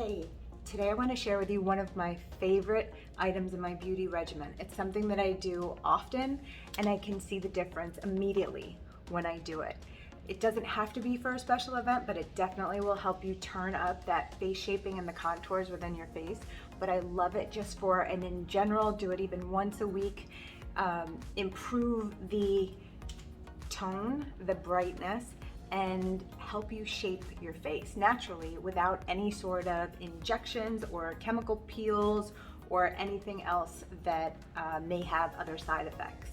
Hey, today I want to share with you one of my favorite items in my beauty regimen. It's something that I do often and I can see the difference immediately when I do it. It doesn't have to be for a special event, but it definitely will help you turn up that face shaping and the contours within your face. But I love it just for, and in general, do it even once a week. Improve the tone, the brightness, and help you shape your face naturally without any sort of injections or chemical peels or anything else that may have other side effects.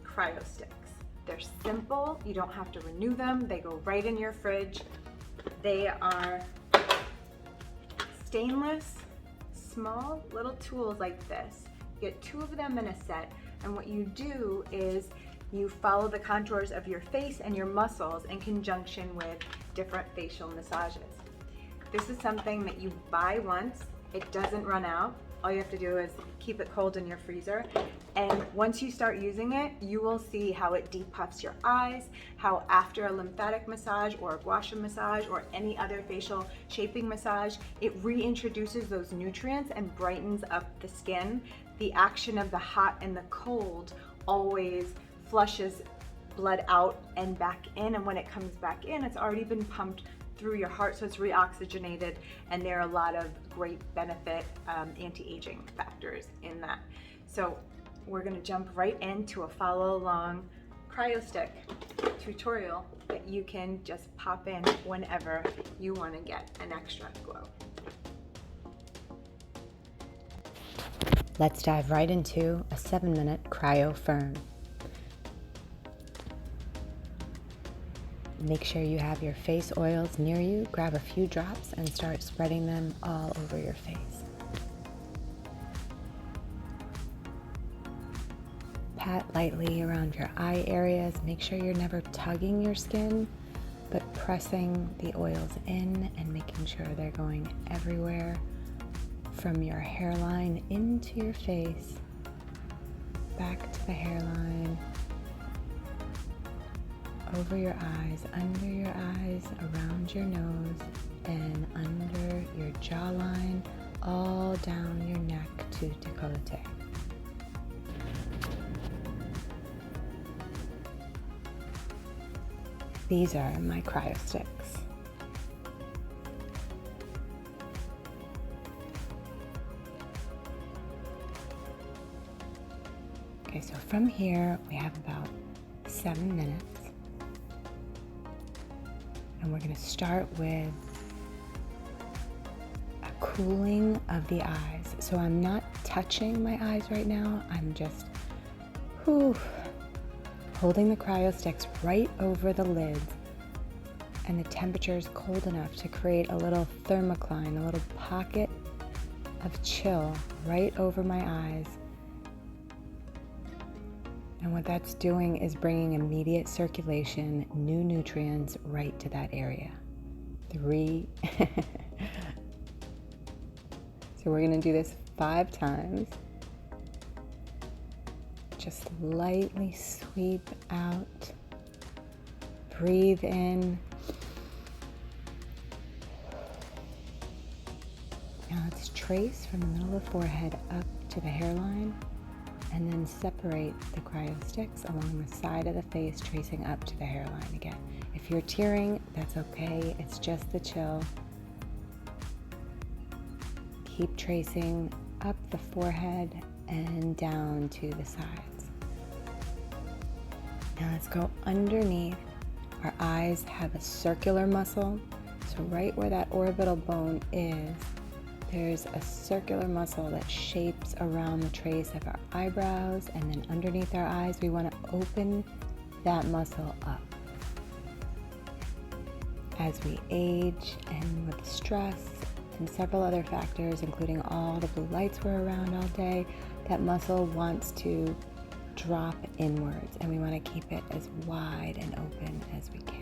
Cryo-sticks. They're simple, you don't have to renew them, they go right in your fridge. They are stainless, small little tools like this. You get 2 of them in a set, and what you do is you follow the contours of your face and your muscles in conjunction with different facial massages. This is something that you buy once, it doesn't run out. All you have to do is keep it cold in your freezer. And once you start using it, you will see how it depuffs your eyes, how after a lymphatic massage or a gua sha massage or any other facial shaping massage, it reintroduces those nutrients and brightens up the skin. The action of the hot and the cold always flushes blood out and back in, and when it comes back in, it's already been pumped through your heart, so it's reoxygenated, and there are a lot of great benefit anti-aging factors in that. So we're going to jump right into a follow along cryo stick tutorial that you can just pop in whenever you want to get an extra glow. Let's dive right into a 7-minute cryo firm. Make sure you have your face oils near you. Grab a few drops and start spreading them all over your face. Pat lightly around your eye areas. Make sure you're never tugging your skin, but pressing the oils in and making sure they're going everywhere from your hairline into your face, back to the hairline, over your eyes, under your eyes, around your nose, and under your jawline, all down your neck to décolleté. These are my cryo sticks. Okay, so from here we have about 7 minutes. And we're going to start with a cooling of the eyes. So I'm not touching my eyes right now. I'm just holding the cryo sticks right over the lids. And the temperature is cold enough to create a little thermocline, a little pocket of chill right over my eyes. And what that's doing is bringing immediate circulation, new nutrients right to that area. 3. So we're gonna do this 5 times. Just lightly sweep out. Breathe in. Now let's trace from the middle of the forehead up to the hairline, and then separate the cryo sticks along the side of the face, tracing up to the hairline again. If you're tearing, that's okay, it's just the chill. Keep tracing up the forehead and down to the sides. Now let's go underneath. Our eyes have a circular muscle, so right where that orbital bone is, there's a circular muscle that shapes around the trace of our eyebrows, and then underneath our eyes, we want to open that muscle up. As we age and with stress and several other factors, including all the blue lights we're around all day, that muscle wants to drop inwards, and we want to keep it as wide and open as we can.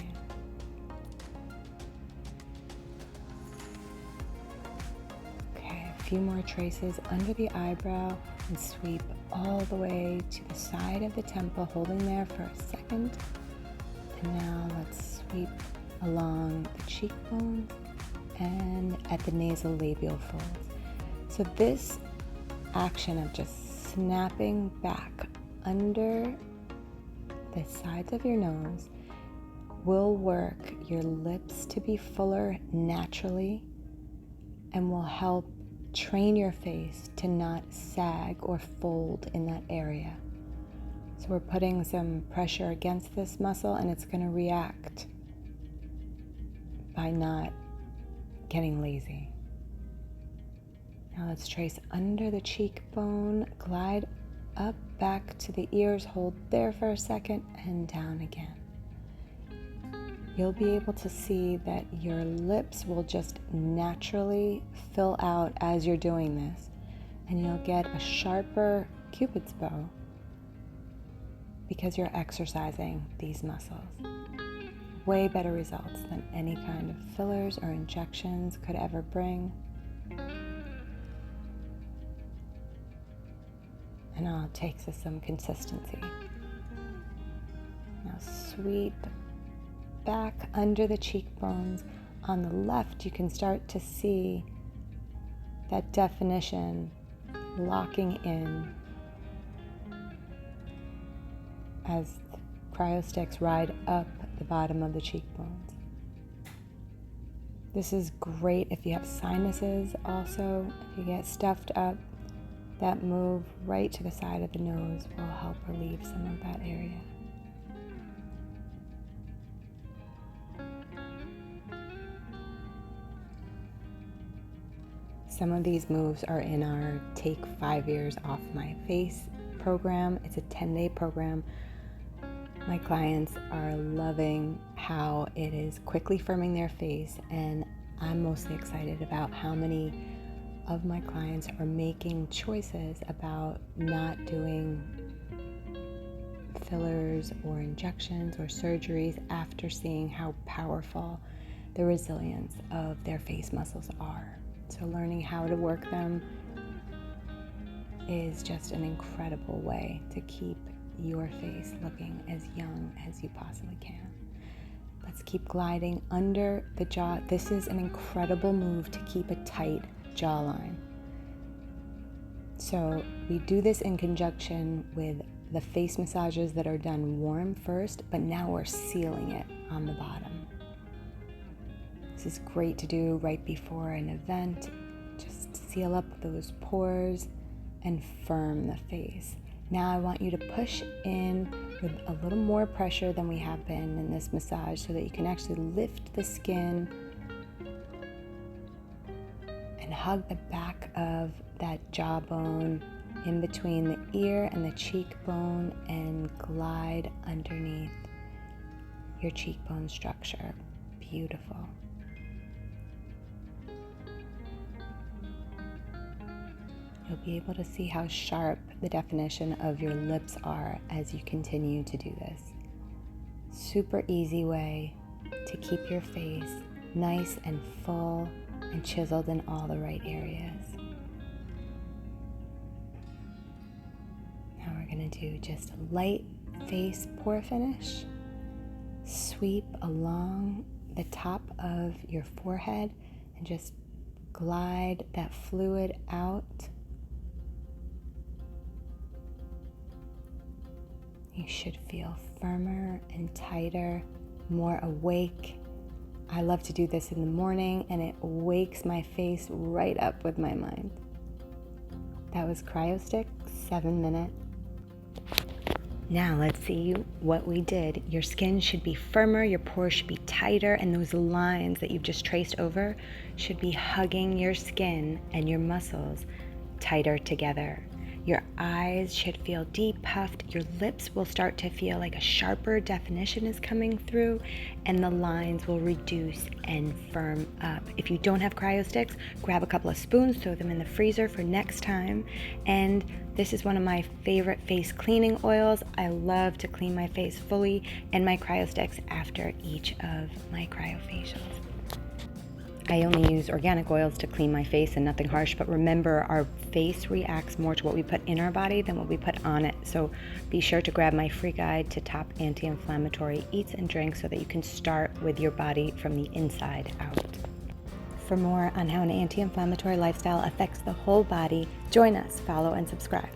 Few more traces under the eyebrow and sweep all the way to the side of the temple, holding there for a second. And now let's sweep along the cheekbones and at the nasolabial folds. So this action of just snapping back under the sides of your nose will work your lips to be fuller naturally and will help train your face to not sag or fold in that area. So we're putting some pressure against this muscle and it's going to react by not getting lazy. Now let's trace under the cheekbone, glide up back to the ears, hold there for a second and down again. You'll be able to see that your lips will just naturally fill out as you're doing this, and you'll get a sharper Cupid's bow because you're exercising these muscles. Way better results than any kind of fillers or injections could ever bring. And all it takes is some consistency. Now sweep back under the cheekbones. On the left, you can start to see that definition locking in as the cryosticks ride up the bottom of the cheekbones. This is great if you have sinuses also. If you get stuffed up, that move right to the side of the nose will help relieve some of that area. Some of these moves are in our Take 5 Years Off My Face program. It's a 10-day program. My clients are loving how it is quickly firming their face, and I'm mostly excited about how many of my clients are making choices about not doing fillers or injections or surgeries after seeing how powerful the resilience of their face muscles are. So learning how to work them is just an incredible way to keep your face looking as young as you possibly can. Let's keep gliding under the jaw. This is an incredible move to keep a tight jawline. So we do this in conjunction with the face massages that are done warm first, but now we're sealing it on the bottom. This is great to do right before an event. Just seal up those pores and firm the face. Now I want you to push in with a little more pressure than we have been in this massage so that you can actually lift the skin and hug the back of that jawbone in between the ear and the cheekbone and glide underneath your cheekbone structure. Beautiful. You'll be able to see how sharp the definition of your lips are as you continue to do this. Super easy way to keep your face nice and full and chiseled in all the right areas. Now we're going to do just a light face pore finish. Sweep along the top of your forehead and just glide that fluid out. You should feel firmer and tighter, more awake. I love to do this in the morning and it wakes my face right up with my mind. That was cryosticks, 7-minute. Now let's see what we did. Your skin should be firmer, your pores should be tighter, and those lines that you've just traced over should be hugging your skin and your muscles tighter together. Your eyes should feel deep puffed. Your lips will start to feel like a sharper definition is coming through, and the lines will reduce and firm up. If you don't have cryosticks, grab a couple of spoons, throw them in the freezer for next time. And this is one of my favorite face cleaning oils. I love to clean my face fully and my cryosticks after each of my cryofacials. I only use organic oils to clean my face and nothing harsh, but remember, our face reacts more to what we put in our body than what we put on it. So be sure to grab my free guide to top anti-inflammatory eats and drinks so that you can start with your body from the inside out. For more on how an anti-inflammatory lifestyle affects the whole body, join us, follow, and subscribe.